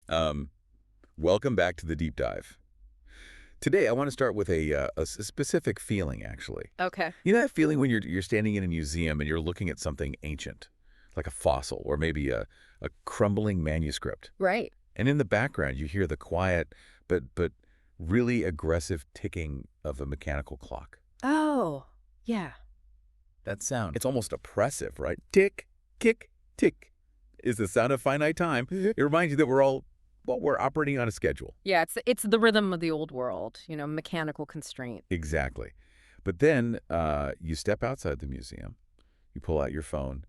Um, Welcome back to the deep dive. Today, I want to start with a specific feeling, actually. Okay. You know that feeling when you're standing in a museum and you're looking at something ancient, like a fossil or maybe a crumbling manuscript, Right. and in the background you hear the quiet but really aggressive ticking of a mechanical clock. Oh, yeah. That sound, it's almost oppressive, right? Tick, tick, tick is the sound of finite time. It reminds you that we're operating on a schedule. Yeah, it's the rhythm of the old world, mechanical constraint. Exactly. But then you step outside the museum, you pull out your phone,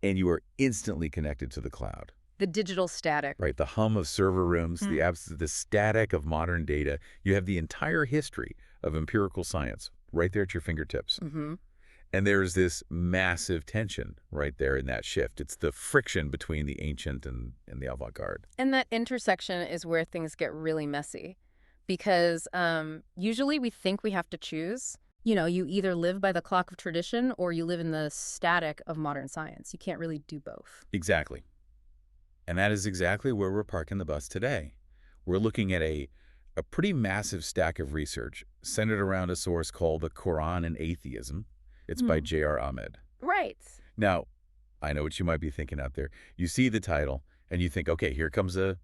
and you are instantly connected to the cloud. The digital static. Right, the hum of server rooms, the static of modern data. You have the entire history of empirical science right there at your fingertips. Mm-hmm. And there's this massive tension right there in that shift. It's the friction between the ancient and the avant-garde. And that intersection is where things get really messy because usually we think we have to choose. You either live by the clock of tradition or you live in the static of modern science. You can't really do both. Exactly. And that is exactly where we're parking the bus today. We're looking at a pretty massive stack of research centered around a source called the Quran and Atheism. It's by J.R. Ahmed. Right. Now, I know what you might be thinking out there. You see the title, and you think, okay, here comes a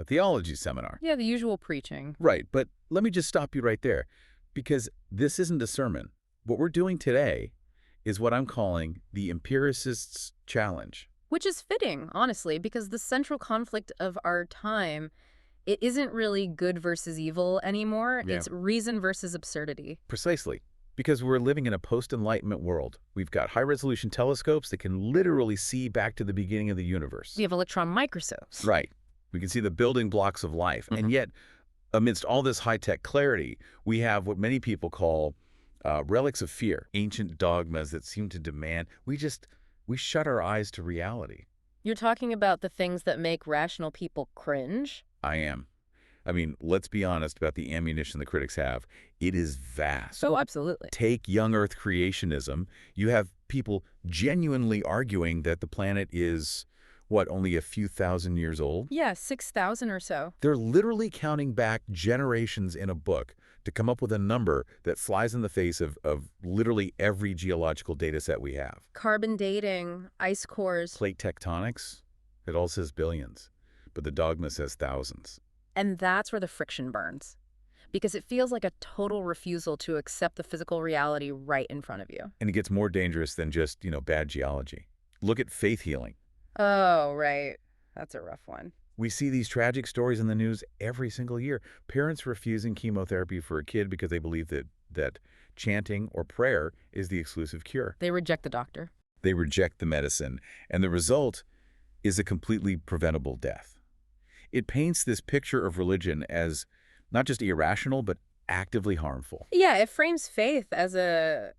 theology seminar. Yeah, the usual preaching. Right, but let me just stop you right there, because this isn't a sermon. What we're doing today is what I'm calling the empiricist's challenge. Which is fitting, honestly, because the central conflict of our time, it isn't really good versus evil anymore. Yeah. It's reason versus absurdity. Precisely. Because we're living in a post-Enlightenment world. We've got high-resolution telescopes that can literally see back to the beginning of the universe. We have electron microscopes. Right. We can see the building blocks of life. And yet, amidst all this high-tech clarity, we have what many people call relics of fear, ancient dogmas that seem to demand we shut our eyes to reality. You're talking about the things that make rational people cringe? I am. I mean, let's be honest about the ammunition the critics have. It is vast. Oh, absolutely. Take young Earth creationism. You have people genuinely arguing that the planet is, what, only a few thousand years old? Yeah, 6,000 or so. They're literally counting back generations in a book to come up with a number that flies in the face of literally every geological data set we have. Carbon dating, ice cores. Plate tectonics, it all says billions, but the dogma says thousands. And that's where the friction burns. Because it feels like a total refusal to accept the physical reality right in front of you. And it gets more dangerous than just, bad geology. Look at faith healing. Oh, right. That's a rough one. We see these tragic stories in the news every single year. Parents refusing chemotherapy for a kid because they believe that chanting or prayer is the exclusive cure. They reject the doctor. They reject the medicine. And the result is a completely preventable death. It paints this picture of religion as not just irrational, but actively harmful. Yeah, it frames faith as a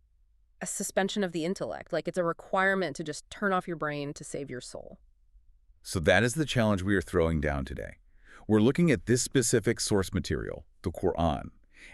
suspension of the intellect, like it's a requirement to just turn off your brain to save your soul. So that is the challenge we are throwing down today. We're looking at this specific source material, the Quran,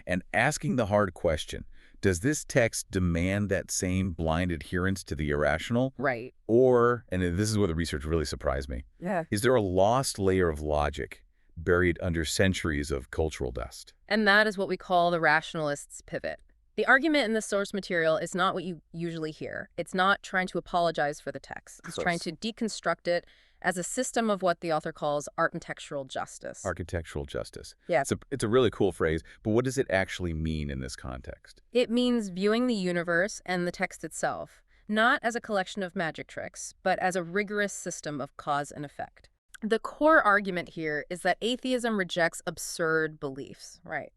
and asking the hard question, does this text demand that same blind adherence to the irrational? Right. Or, and this is where the research really surprised me, Yeah. is there a lost layer of logic buried under centuries of cultural dust? And that is what we call the rationalist's pivot. The argument in the source material is not what you usually hear. It's not trying to apologize for the text. It's trying to deconstruct it as a system of what the author calls architectural justice. Architectural justice. Yeah. It's a really cool phrase, but what does it actually mean in this context? It means viewing the universe and the text itself, not as a collection of magic tricks, but as a rigorous system of cause and effect. The core argument here is that atheism rejects absurd beliefs, right?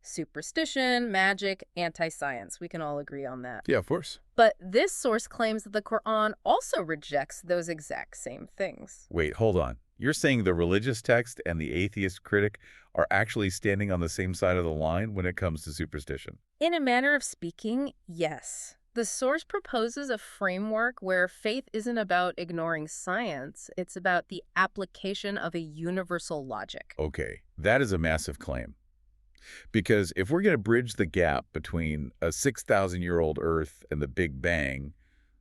Superstition, magic, anti-science. We can all agree on that. Yeah, of course. But this source claims that the Quran also rejects those exact same things. Wait, hold on. You're saying the religious text and the atheist critic are actually standing on the same side of the line when it comes to superstition? In a manner of speaking, yes. The source proposes a framework where faith isn't about ignoring science. It's about the application of a universal logic. Okay, that is a massive claim. Because if we're going to bridge the gap between a 6,000-year-old Earth and the Big Bang,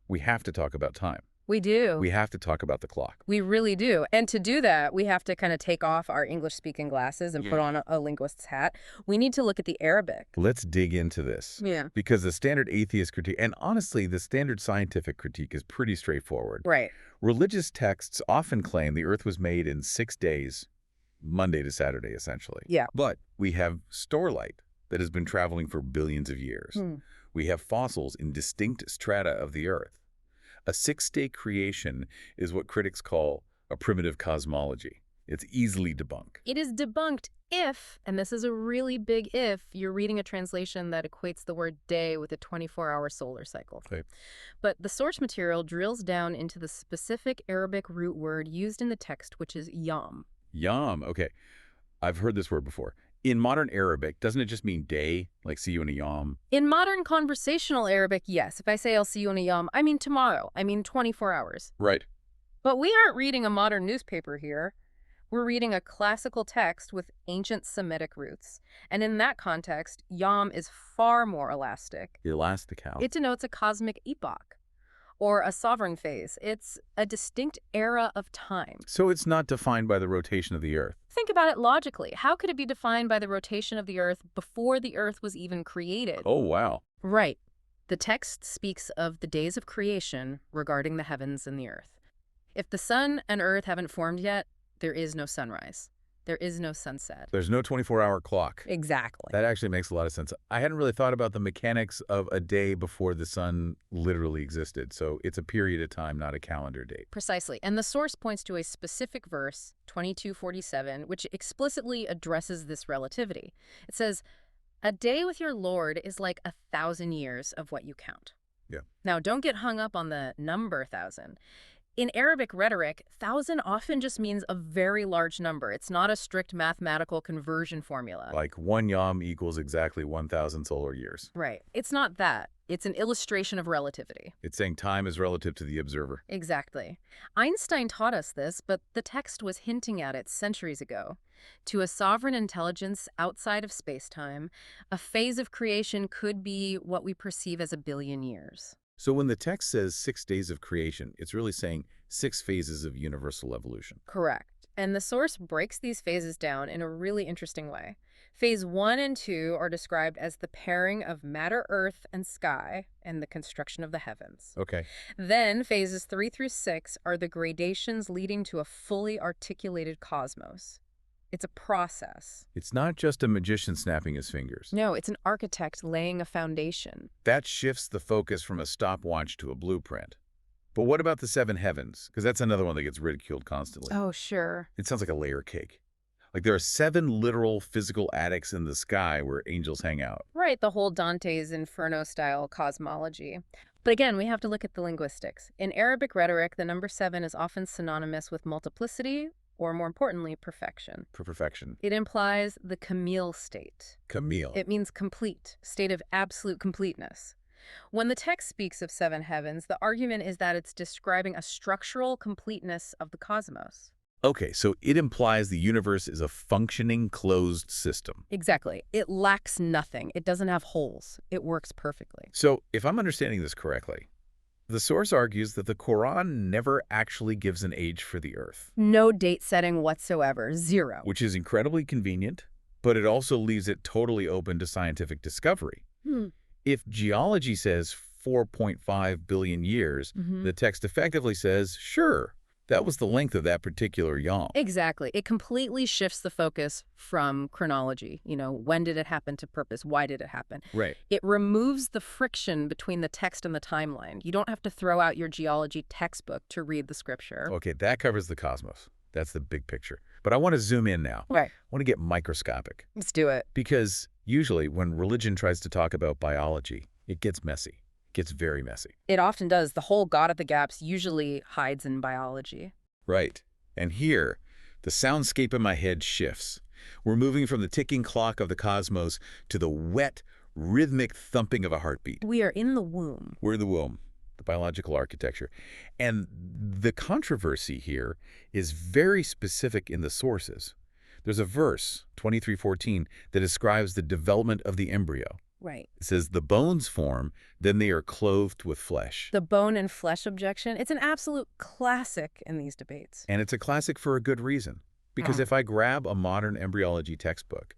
we have to talk about time. We do. We have to talk about the clock. We really do. And to do that, we have to kind of take off our English-speaking glasses and put on a linguist's hat. We need to look at the Arabic. Let's dig into this. Yeah. Because the standard atheist critique, and honestly, the standard scientific critique is pretty straightforward. Right. Religious texts often claim the Earth was made in 6 days, Monday to Saturday, essentially. Yeah. But we have starlight that has been traveling for billions of years. We have fossils in distinct strata of the Earth. A 6-day creation is what critics call a primitive cosmology. It's easily debunked. It is debunked if, and this is a really big if, you're reading a translation that equates the word day with a 24-hour solar cycle. Right. But the source material drills down into the specific Arabic root word used in the text, which is yom. Yom, okay. I've heard this word before. In modern Arabic, doesn't it just mean day, like see you in a yom? In modern conversational Arabic, yes. If I say I'll see you in a yom, I mean tomorrow. I mean 24 hours. Right. But we aren't reading a modern newspaper here. We're reading a classical text with ancient Semitic roots. And in that context, yom is far more elastic. Elastic how? It denotes a cosmic epoch or a sovereign phase. It's a distinct era of time. So it's not defined by the rotation of the Earth. Think about it logically. How could it be defined by the rotation of the Earth before the Earth was even created? Oh, wow. Right. The text speaks of the days of creation regarding the heavens and the earth. If the sun and earth haven't formed yet, there is no sunrise. There is no sunset. There's no 24-hour clock. Exactly. That actually makes a lot of sense. I hadn't really thought about the mechanics of a day before the sun literally existed. So it's a period of time, not a calendar date. Precisely. And the source points to a specific verse, 22:47, which explicitly addresses this relativity. It says, "A day with your Lord is like 1,000 years of what you count." Yeah. Now, don't get hung up on the number 1,000. In Arabic rhetoric, 1,000 often just means a very large number. It's not a strict mathematical conversion formula. Like 1 yom equals exactly 1,000 solar years. Right. It's not that. It's an illustration of relativity. It's saying time is relative to the observer. Exactly. Einstein taught us this, but the text was hinting at it centuries ago. To a sovereign intelligence outside of space-time, a phase of creation could be what we perceive as 1 billion years. So when the text says 6 days of creation, it's really saying 6 phases of universal evolution. Correct. And the source breaks these phases down in a really interesting way. Phase 1 and 2 are described as the pairing of matter, earth, and sky, and the construction of the heavens. Okay. Then phases 3 through 6 are the gradations leading to a fully articulated cosmos. It's a process. It's not just a magician snapping his fingers. No, it's an architect laying a foundation. That shifts the focus from a stopwatch to a blueprint. But what about the 7 heavens? Because that's another one that gets ridiculed constantly. Oh, sure. It sounds like a layer cake. Like there are 7 literal physical attics in the sky where angels hang out. Right, the whole Dante's Inferno-style cosmology. But again, we have to look at the linguistics. In Arabic rhetoric, the number 7 is often synonymous with multiplicity, or more importantly, perfection. For perfection. It implies the Camille state. Camille. It means complete, state of absolute completeness. When the text speaks of 7 heavens, the argument is that it's describing a structural completeness of the cosmos. Okay, so it implies the universe is a functioning closed system. Exactly. It lacks nothing. It doesn't have holes. It works perfectly. So if I'm understanding this correctly, the source argues that the Quran never actually gives an age for the Earth. No date setting whatsoever. 0. Which is incredibly convenient, but it also leaves it totally open to scientific discovery. If geology says 4.5 billion years, the text effectively says, sure, that was the length of that particular yom. Exactly. It completely shifts the focus from chronology. You know, when did it happen to purpose? Why did it happen? Right. It removes the friction between the text and the timeline. You don't have to throw out your geology textbook to read the scripture. Okay, that covers the cosmos. That's the big picture. But I want to zoom in now. Right. I want to get microscopic. Let's do it. Because usually when religion tries to talk about biology, it gets messy. It gets very messy. It often does. The whole God of the gaps usually hides in biology. Right. And here, the soundscape in my head shifts. We're moving from the ticking clock of the cosmos to the wet, rhythmic thumping of a heartbeat. We are in the womb. We're in the womb, the biological architecture. And the controversy here is very specific in the sources. There's a verse, 23:14, that describes the development of the embryo. Right. It says the bones form, then they are clothed with flesh. The bone and flesh objection, it's an absolute classic in these debates. And it's a classic for a good reason. Because if I grab a modern embryology textbook,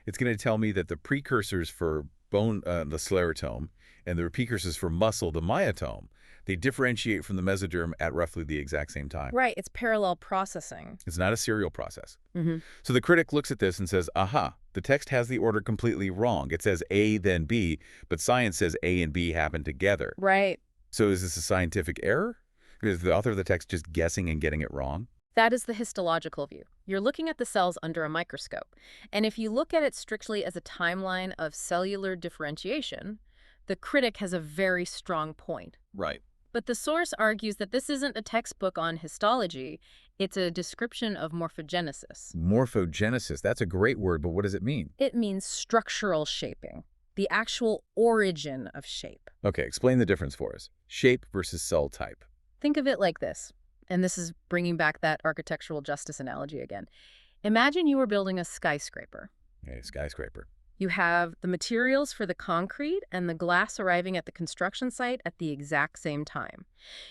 it's going to tell me that the precursors for bone, the sclerotome, and the precursors for muscle, the myotome, they differentiate from the mesoderm at roughly the exact same time. Right, it's parallel processing. It's not a serial process. Mm-hmm. So the critic looks at this and says, aha, the text has the order completely wrong. It says A, then B, but science says A and B happen together. Right. So is this a scientific error? Is the author of the text just guessing and getting it wrong? That is the histological view. You're looking at the cells under a microscope. And if you look at it strictly as a timeline of cellular differentiation, the critic has a very strong point. Right. But the source argues that this isn't a textbook on histology, it's a description of morphogenesis. Morphogenesis, that's a great word, but what does it mean? It means structural shaping, the actual origin of shape. Okay, explain the difference for us. Shape versus cell type. Think of it like this, and this is bringing back that architectural justice analogy again. Imagine you were building a skyscraper. Okay, skyscraper. You have the materials for the concrete and the glass arriving at the construction site at the exact same time.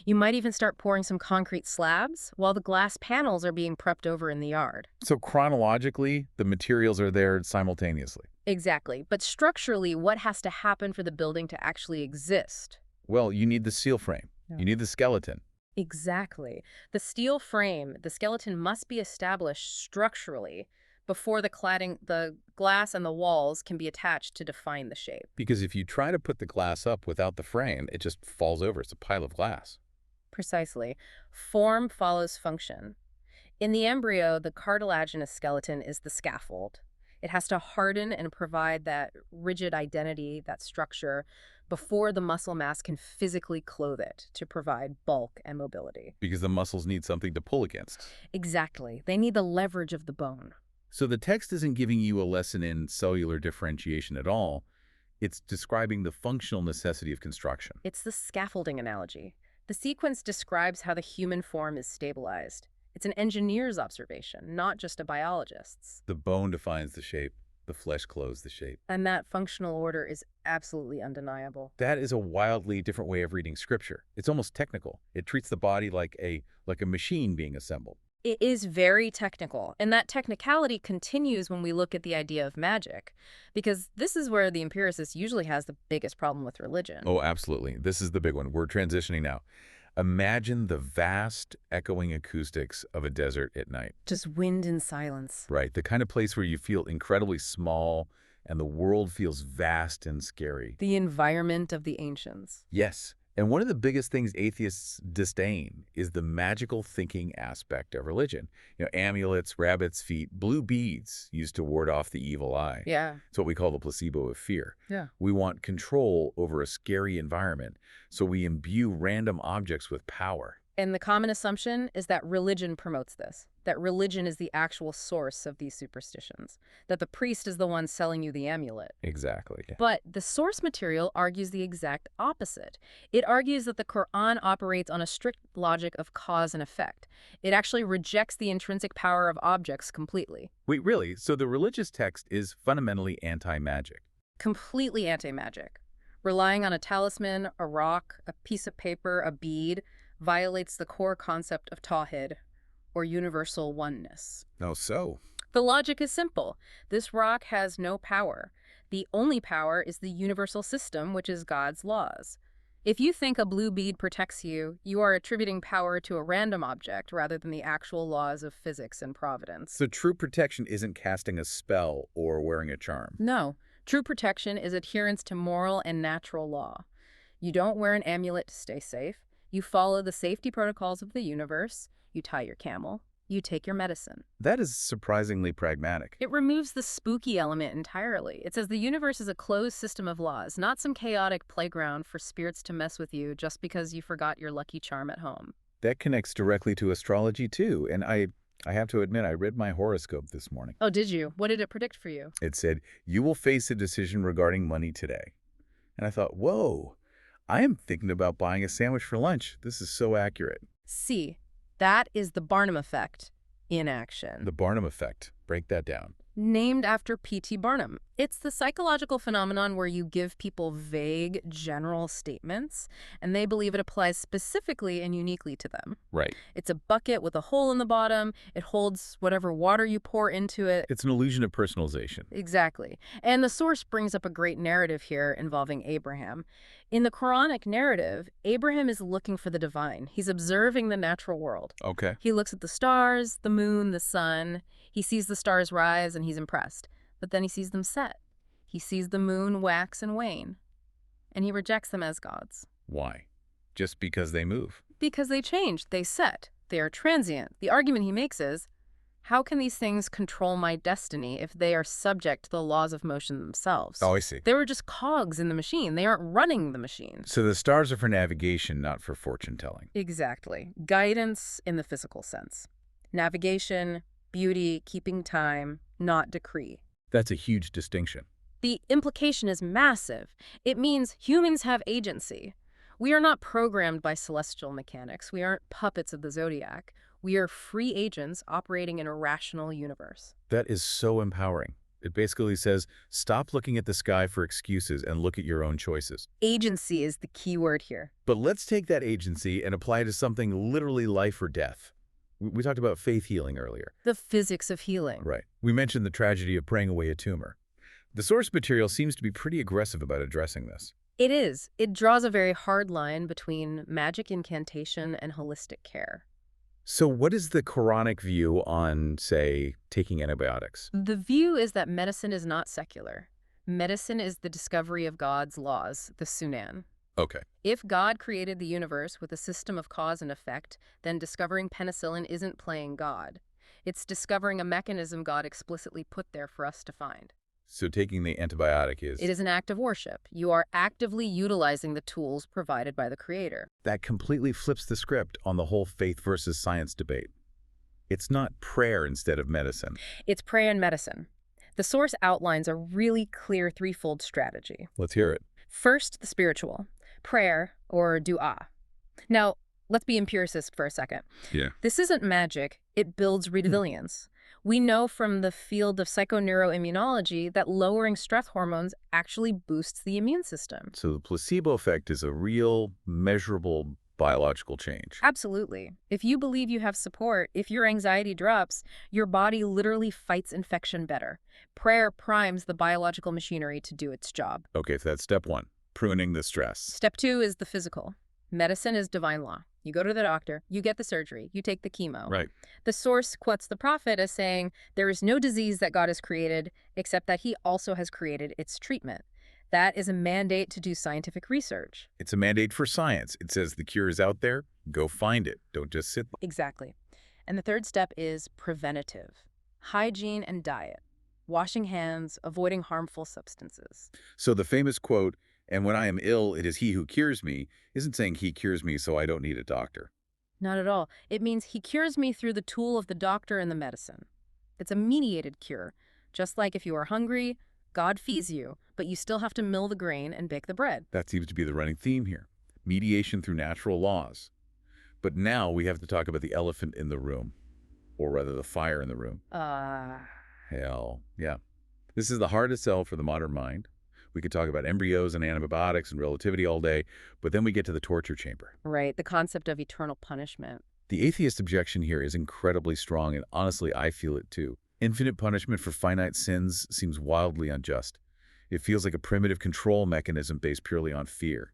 You might even start pouring some concrete slabs while the glass panels are being prepped over in the yard. So chronologically, the materials are there simultaneously. Exactly. But structurally, what has to happen for the building to actually exist? Well, you need the steel frame. Yeah. You need the skeleton. Exactly. The steel frame, the skeleton must be established structurally before the cladding, the glass and the walls can be attached to define the shape. Because if you try to put the glass up without the frame, it just falls over. It's a pile of glass. Precisely. Form follows function. In the embryo, the cartilaginous skeleton is the scaffold. It has to harden and provide that rigid identity, that structure, before the muscle mass can physically clothe it to provide bulk and mobility. Because the muscles need something to pull against. Exactly. They need the leverage of the bone. So the text isn't giving you a lesson in cellular differentiation at all. It's describing the functional necessity of construction. It's the scaffolding analogy. The sequence describes how the human form is stabilized. It's an engineer's observation, not just a biologist's. The bone defines the shape. The flesh clothes the shape. And that functional order is absolutely undeniable. That is a wildly different way of reading scripture. It's almost technical. It treats the body like a machine being assembled. It is very technical, and that technicality continues when we look at the idea of magic, because this is where the empiricist usually has the biggest problem with religion. Oh, absolutely. This is the big one. We're transitioning now. Imagine the vast, echoing acoustics of a desert at night. Just wind and silence. Right, the kind of place where you feel incredibly small and the world feels vast and scary. The environment of the ancients. Yes. And one of the biggest things atheists disdain is the magical thinking aspect of religion. You know, amulets, rabbits' feet, blue beads used to ward off the evil eye. Yeah. It's what we call the placebo of fear. Yeah. We want control over a scary environment, so we imbue random objects with power. And the common assumption is that religion promotes this, that religion is the actual source of these superstitions, that the priest is the one selling you the amulet. Exactly. But the source material argues the exact opposite. It argues that the Quran operates on a strict logic of cause and effect. It actually rejects the intrinsic power of objects completely. Wait, really? So the religious text is fundamentally anti-magic? Completely anti-magic. Relying on a talisman, a rock, a piece of paper, a bead, violates the core concept of tawhid, or universal oneness. Oh, so? The logic is simple. This rock has no power. The only power is the universal system, which is God's laws. If you think a blue bead protects you, you are attributing power to a random object rather than the actual laws of physics and providence. So true protection isn't casting a spell or wearing a charm? No. True protection is adherence to moral and natural law. You don't wear an amulet to stay safe. You follow the safety protocols of the universe. You tie your camel. You take your medicine. That is surprisingly pragmatic. It removes the spooky element entirely. It says the universe is a closed system of laws, not some chaotic playground for spirits to mess with you just because you forgot your lucky charm at home. That connects directly to astrology, too. And I have to admit, I read my horoscope this morning. Oh, did you? What did it predict for you? It said, you will face a decision regarding money today. And I thought, whoa, I am thinking about buying a sandwich for lunch. This is so accurate. See, that is the Barnum effect in action. The Barnum effect. Break that down. Named after P.T. Barnum. It's the psychological phenomenon where you give people vague, general statements, and they believe it applies specifically and uniquely to them. Right. It's a bucket with a hole in the bottom. It holds whatever water you pour into it. It's an illusion of personalization. Exactly. And the source brings up a great narrative here involving Abraham. In the Quranic narrative, Abraham is looking for the divine. He's observing the natural world. Okay. He looks at the stars, the moon, the sun. He sees the stars rise and he's impressed. But then he sees them set. He sees the moon wax and wane. And he rejects them as gods. Why? Just because they move? Because they change, they set, they are transient. The argument he makes is, how can these things control my destiny if they are subject to the laws of motion themselves? Oh, I see. They were just cogs in the machine. They aren't running the machine. So the stars are for navigation, not for fortune-telling. Exactly. Guidance in the physical sense. Navigation, beauty, keeping time, not decree. That's a huge distinction. The implication is massive. It means humans have agency. We are not programmed by celestial mechanics. We aren't puppets of the zodiac. We are free agents operating in a rational universe. That is so empowering. It basically says, stop looking at the sky for excuses and look at your own choices. Agency is the key word here. But let's take that agency and apply it to something literally life or death. We talked about faith healing earlier. The physics of healing. Right. We mentioned the tragedy of praying away a tumor. The source material seems to be pretty aggressive about addressing this. It is. It draws a very hard line between magic incantation and holistic care. So what is the Quranic view on, say, taking antibiotics? The view is that medicine is not secular. Medicine is the discovery of God's laws, the Sunan. Okay. If God created the universe with a system of cause and effect, then discovering penicillin isn't playing God. It's discovering a mechanism God explicitly put there for us to find. So taking the antibiotic is... It is an act of worship. You are actively utilizing the tools provided by the Creator. That completely flips the script on the whole faith versus science debate. It's not prayer instead of medicine. It's prayer and medicine. The source outlines a really clear threefold strategy. Let's hear it. First, the spiritual. Prayer, or dua. Now, let's be empiricist for a second. Yeah. This isn't magic. It builds resilience. We know from the field of psychoneuroimmunology that lowering stress hormones actually boosts the immune system. So the placebo effect is a real, measurable biological change. Absolutely. If you believe you have support, if your anxiety drops, your body literally fights infection better. Prayer primes the biological machinery to do its job. Okay, so that's step one, pruning the stress. Step two is the physical. Medicine is divine law. You go to the doctor, you get the surgery, you take the chemo. Right. The source quotes the prophet as saying, there is no disease that God has created, except that he also has created its treatment. That is a mandate to do scientific research. It's a mandate for science. It says the cure is out there, go find it. Don't just sit. Exactly. And the third step is preventative. Hygiene and diet. Washing hands, avoiding harmful substances. So the famous quote, "And when I am ill, it is he who cures me," isn't saying he cures me so I don't need a doctor. Not at all. It means he cures me through the tool of the doctor and the medicine. It's a mediated cure. Just like if you are hungry, God feeds you, but you still have to mill the grain and bake the bread. That seems to be the running theme here. Mediation through natural laws. But now we have to talk about the elephant in the room. Or rather, the fire in the room. Hell, yeah. This is the hardest sell for the modern mind. We could talk about embryos and antibiotics and relativity all day, but then we get to the torture chamber. Right, the concept of eternal punishment. The atheist objection here is incredibly strong, and honestly, I feel it too. Infinite punishment for finite sins seems wildly unjust. It feels like a primitive control mechanism based purely on fear.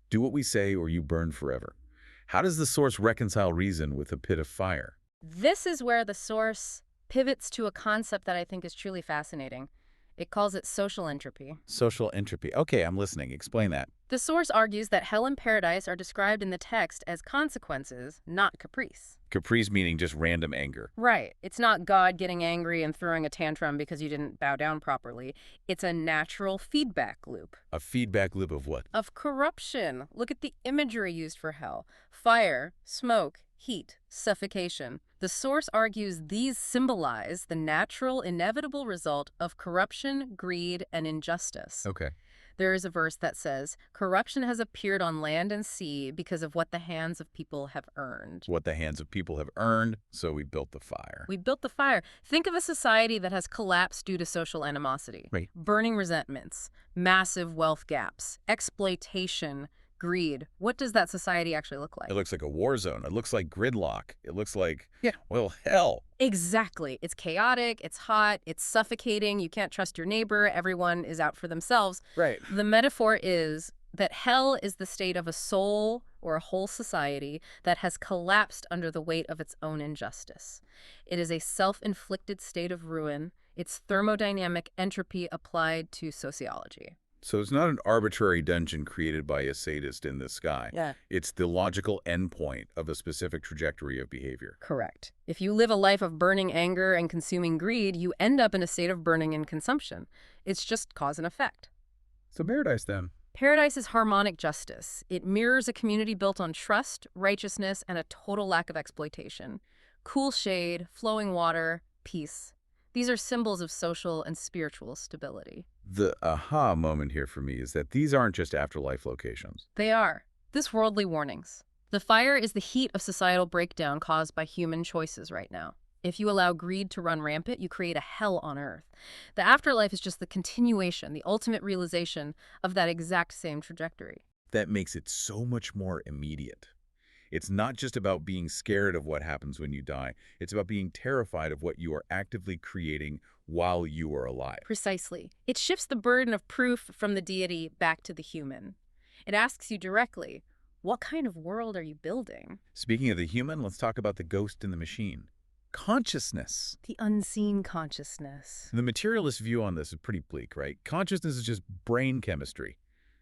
Do what we say or you burn forever. How does the source reconcile reason with a pit of fire? This is where the source pivots to a concept that I think is truly fascinating. It calls it social entropy. Social entropy. Okay, I'm listening. Explain that. The source argues that hell and paradise are described in the text as consequences, not caprice. Caprice meaning just random anger. Right. It's not God getting angry and throwing a tantrum because you didn't bow down properly. It's a natural feedback loop. A feedback loop of what? Of corruption. Look at the imagery used for hell. Fire, smoke, heat, suffocation. The source argues these symbolize the natural, inevitable result of corruption, greed, and injustice. Okay. There is a verse that says, "Corruption has appeared on land and sea because of what the hands of people have earned." What the hands of people have earned, so we built the fire. We built the fire. Think of a society that has collapsed due to social animosity, Right. burning resentments, massive wealth gaps, exploitation, greed. What does that society actually look like? It looks like a war zone. It looks like gridlock. It looks like, yeah, well, hell. Exactly. It's chaotic, it's hot, it's suffocating, you can't trust your neighbor, everyone is out for themselves. Right. The metaphor is that hell is the state of a soul or a whole society that has collapsed under the weight of its own injustice. It is a self-inflicted state of ruin. It's thermodynamic entropy applied to sociology. So it's not an arbitrary dungeon created by a sadist in the sky. Yeah. It's the logical endpoint of a specific trajectory of behavior. Correct. If you live a life of burning anger and consuming greed, you end up in a state of burning and consumption. It's just cause and effect. So paradise, then. Paradise is harmonic justice. It mirrors a community built on trust, righteousness, and a total lack of exploitation. Cool shade, flowing water, peace. These are symbols of social and spiritual stability. The aha moment here for me is that these aren't just afterlife locations. They are. This worldly warnings. The fire is the heat of societal breakdown caused by human choices right now. If you allow greed to run rampant, you create a hell on earth. The afterlife is just the continuation, the ultimate realization of that exact same trajectory. That makes it so much more immediate. It's not just about being scared of what happens when you die. It's about being terrified of what you are actively creating while you are alive. Precisely. It shifts the burden of proof from the deity back to the human. It asks you directly, what kind of world are you building? Speaking of the human, let's talk about the ghost in the machine. Consciousness. The unseen consciousness. The materialist view on this is pretty bleak, right? Consciousness is just brain chemistry.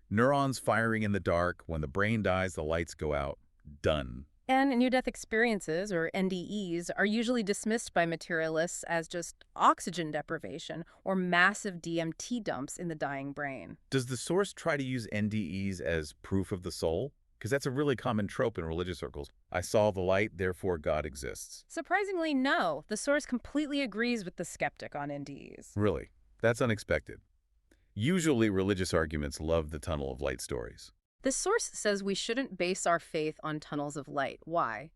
Neurons firing in the dark. When the brain dies, the lights go out. Done. And near-death experiences, or NDEs, are usually dismissed by materialists as just oxygen deprivation or massive DMT dumps in the dying brain. Does the source try to use NDEs as proof of the soul? Because that's a really common trope in religious circles. I saw the light, therefore God exists. Surprisingly, no. The source completely agrees with the skeptic on NDEs. Really? That's unexpected. Usually, religious arguments love the tunnel of light stories. The source says we shouldn't base our faith on tunnels of light. Why?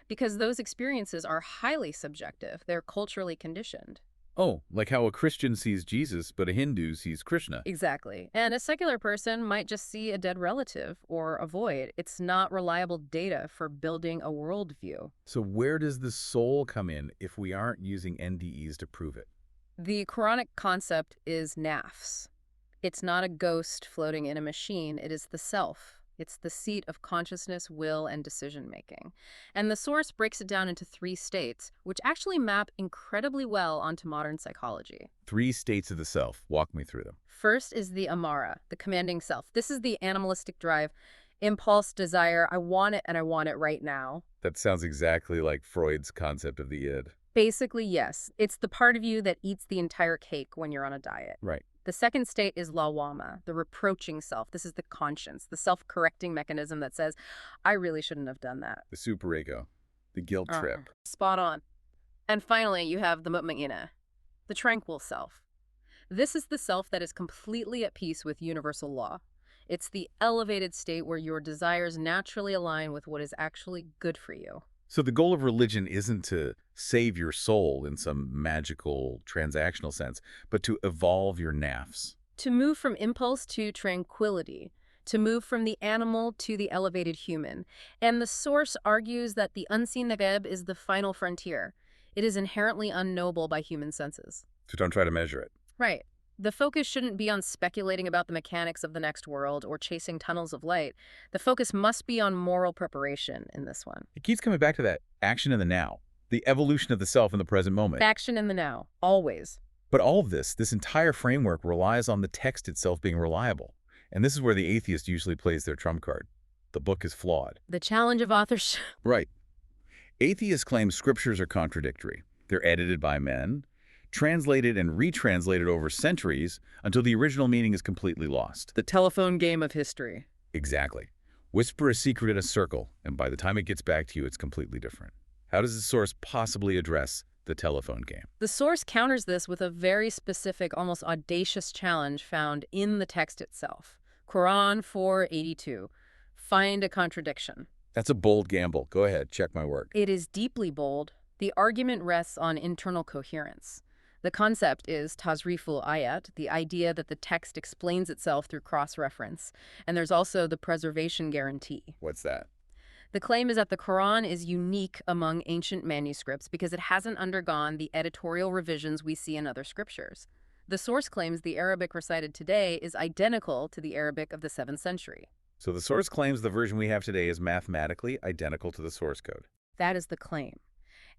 Because those experiences are highly subjective. They're culturally conditioned. Oh, like how a Christian sees Jesus, but a Hindu sees Krishna. Exactly. And a secular person might just see a dead relative or a void. It's not reliable data for building a worldview. So where does the soul come in if we aren't using NDEs to prove it? The Quranic concept is nafs. It's not a ghost floating in a machine. It is the self. It's the seat of consciousness, will, and decision-making. And the source breaks it down into 3 states, which actually map incredibly well onto modern psychology. 3 states of the self. Walk me through them. First is the amara, the commanding self. This is the animalistic drive, impulse, desire. I want it, and I want it right now. That sounds exactly like Freud's concept of the id. Basically, yes. It's the part of you that eats the entire cake when you're on a diet. Right. The second state is lawama, the reproaching self. This is the conscience, the self-correcting mechanism that says, I really shouldn't have done that. The superego. The guilt trip. Spot on. And finally, you have the mutmainna, the tranquil self. This is the self that is completely at peace with universal law. It's the elevated state where your desires naturally align with what is actually good for you. So the goal of religion isn't to save your soul in some magical, transactional sense, but to evolve your nafs. To move from impulse to tranquility, to move from the animal to the elevated human. And the source argues that the unseen nageb is the final frontier. It is inherently unknowable by human senses. So don't try to measure it. Right. The focus shouldn't be on speculating about the mechanics of the next world or chasing tunnels of light. The focus must be on moral preparation in this one. It keeps coming back to that action in the now, the evolution of the self in the present moment. Action in the now, always. But all of this entire framework relies on the text itself being reliable. And this is where the atheist usually plays their trump card. The book is flawed. The challenge of authorship. Right. Atheists claim scriptures are contradictory. They're edited by men, translated and retranslated over centuries until the original meaning is completely lost. The telephone game of history. Exactly. Whisper a secret in a circle, and by the time it gets back to you, it's completely different. How does the source possibly address the telephone game. The source counters this with a very specific, almost audacious challenge found in the text itself. Quran 4:82. Find a contradiction. That's a bold gamble. Go ahead, check my work. It is deeply bold. The argument rests on internal coherence. The concept is tasriful ayat, the idea that the text explains itself through cross-reference. And there's also the preservation guarantee. What's that? The claim is that the Quran is unique among ancient manuscripts because it hasn't undergone the editorial revisions we see in other scriptures. The source claims the Arabic recited today is identical to the Arabic of the 7th century. So the source claims the version we have today is mathematically identical to the source code. That is the claim.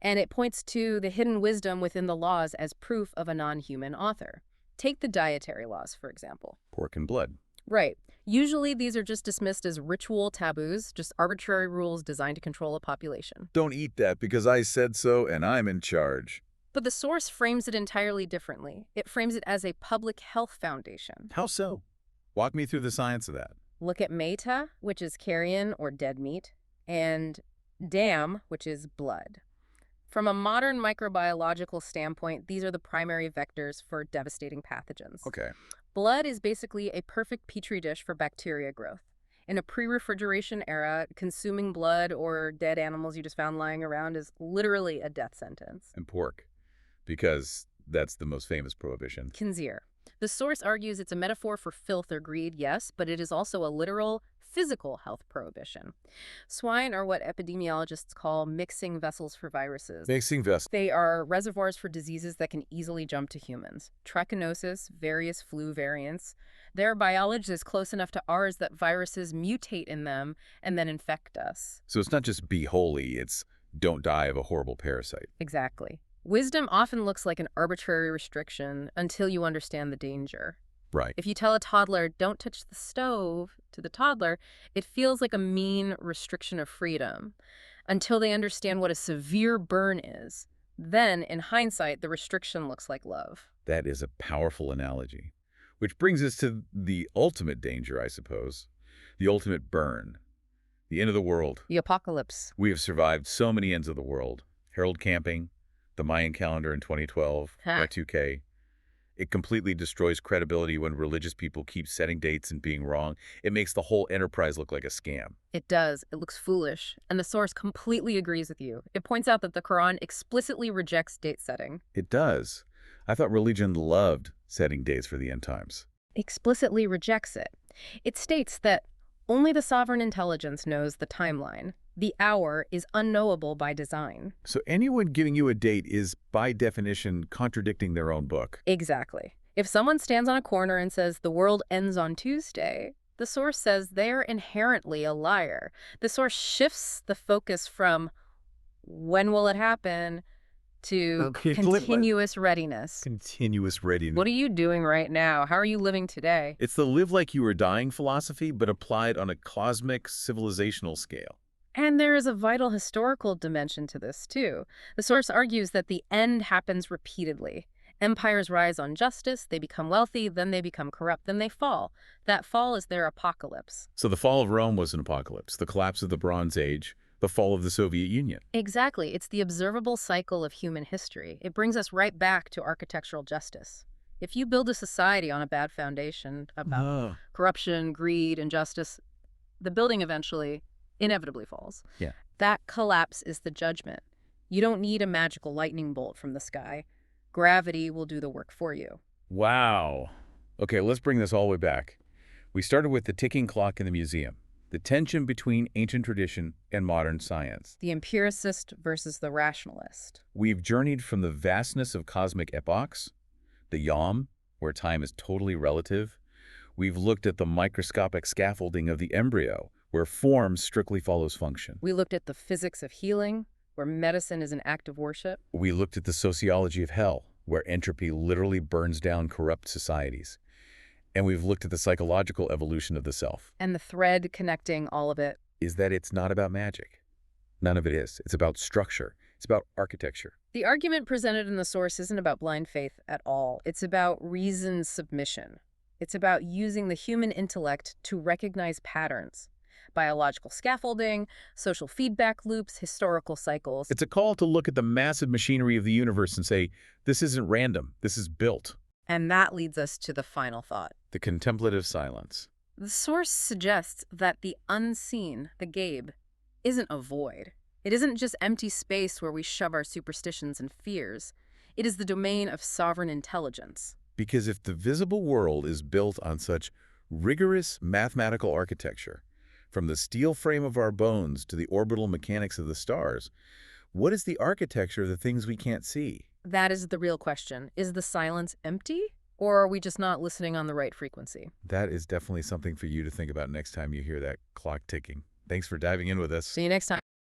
And it points to the hidden wisdom within the laws as proof of a non-human author. Take the dietary laws, for example. Pork and blood. Right. Usually these are just dismissed as ritual taboos, just arbitrary rules designed to control a population. Don't eat that because I said so and I'm in charge. But the source frames it entirely differently. It frames it as a public health foundation. How so? Walk me through the science of that. Look at meta, which is carrion or dead meat, and dam, which is blood. From a modern microbiological standpoint, these are the primary vectors for devastating pathogens. Okay. Blood is basically a perfect petri dish for bacteria growth. In a pre-refrigeration era, consuming blood or dead animals you just found lying around is literally a death sentence. And pork, because that's the most famous prohibition. Khinzir. The source argues it's a metaphor for filth or greed, yes, but it is also a literal physical health prohibition. Swine are what epidemiologists call mixing vessels for viruses. Mixing vessels. They are reservoirs for diseases that can easily jump to humans. Trichinosis, various flu variants. Their biology is close enough to ours that viruses mutate in them and then infect us. So it's not just be holy, it's don't die of a horrible parasite. Exactly. Wisdom often looks like an arbitrary restriction until you understand the danger. Right. If you tell a toddler, don't touch the stove, to the toddler, it feels like a mean restriction of freedom until they understand what a severe burn is. Then, in hindsight, the restriction looks like love. That is a powerful analogy. Which brings us to the ultimate danger, I suppose. The ultimate burn. The end of the world. The apocalypse. We have survived so many ends of the world. Herald camping, the Mayan calendar in 2012, Y2K. It completely destroys credibility when religious people keep setting dates and being wrong. It makes the whole enterprise look like a scam. It does. It looks foolish. And the source completely agrees with you. It points out that the Quran explicitly rejects date setting. It does. I thought religion loved setting dates for the end times. Explicitly rejects it. It states that only the sovereign intelligence knows the timeline. The hour is unknowable by design. So anyone giving you a date is, by definition, contradicting their own book. Exactly. If someone stands on a corner and says the world ends on Tuesday, the source says they're inherently a liar. The source shifts the focus from when will it happen to continuous readiness. Continuous readiness. What are you doing right now? How are you living today? It's the live like you were dying philosophy, but applied on a cosmic, civilizational scale. And there is a vital historical dimension to this, too. The source argues that the end happens repeatedly. Empires rise on justice, they become wealthy, then they become corrupt, then they fall. That fall is their apocalypse. So the fall of Rome was an apocalypse, the collapse of the Bronze Age, the fall of the Soviet Union. Exactly. It's the observable cycle of human history. It brings us right back to architectural justice. If you build a society on a bad foundation about corruption, greed, injustice, the building eventually inevitably falls. Yeah. That collapse is the judgment. You don't need a magical lightning bolt from the sky. Gravity will do the work for you. Wow. Okay, let's bring this all the way back. We started with the ticking clock in the museum, the tension between ancient tradition and modern science. The empiricist versus the rationalist. We've journeyed from the vastness of cosmic epochs, the yom, where time is totally relative. We've looked at the microscopic scaffolding of the embryo, where form strictly follows function. We looked at the physics of healing, where medicine is an act of worship. We looked at the sociology of hell, where entropy literally burns down corrupt societies. And we've looked at the psychological evolution of the self. And the thread connecting all of it is that it's not about magic. None of it is. It's about structure. It's about architecture. The argument presented in the source isn't about blind faith at all. It's about reasoned submission. It's about using the human intellect to recognize patterns. biological scaffolding, social feedback loops, historical cycles. It's a call to look at the massive machinery of the universe and say, this isn't random, this is built. And that leads us to the final thought. The contemplative silence. The source suggests that the unseen, the Gabe, isn't a void. It isn't just empty space where we shove our superstitions and fears. It is the domain of sovereign intelligence. Because if the visible world is built on such rigorous mathematical architecture, from the steel frame of our bones to the orbital mechanics of the stars, what is the architecture of the things we can't see? That is the real question. Is the silence empty? Or are we just not listening on the right frequency? That is definitely something for you to think about next time you hear that clock ticking. Thanks for diving in with us. See you next time.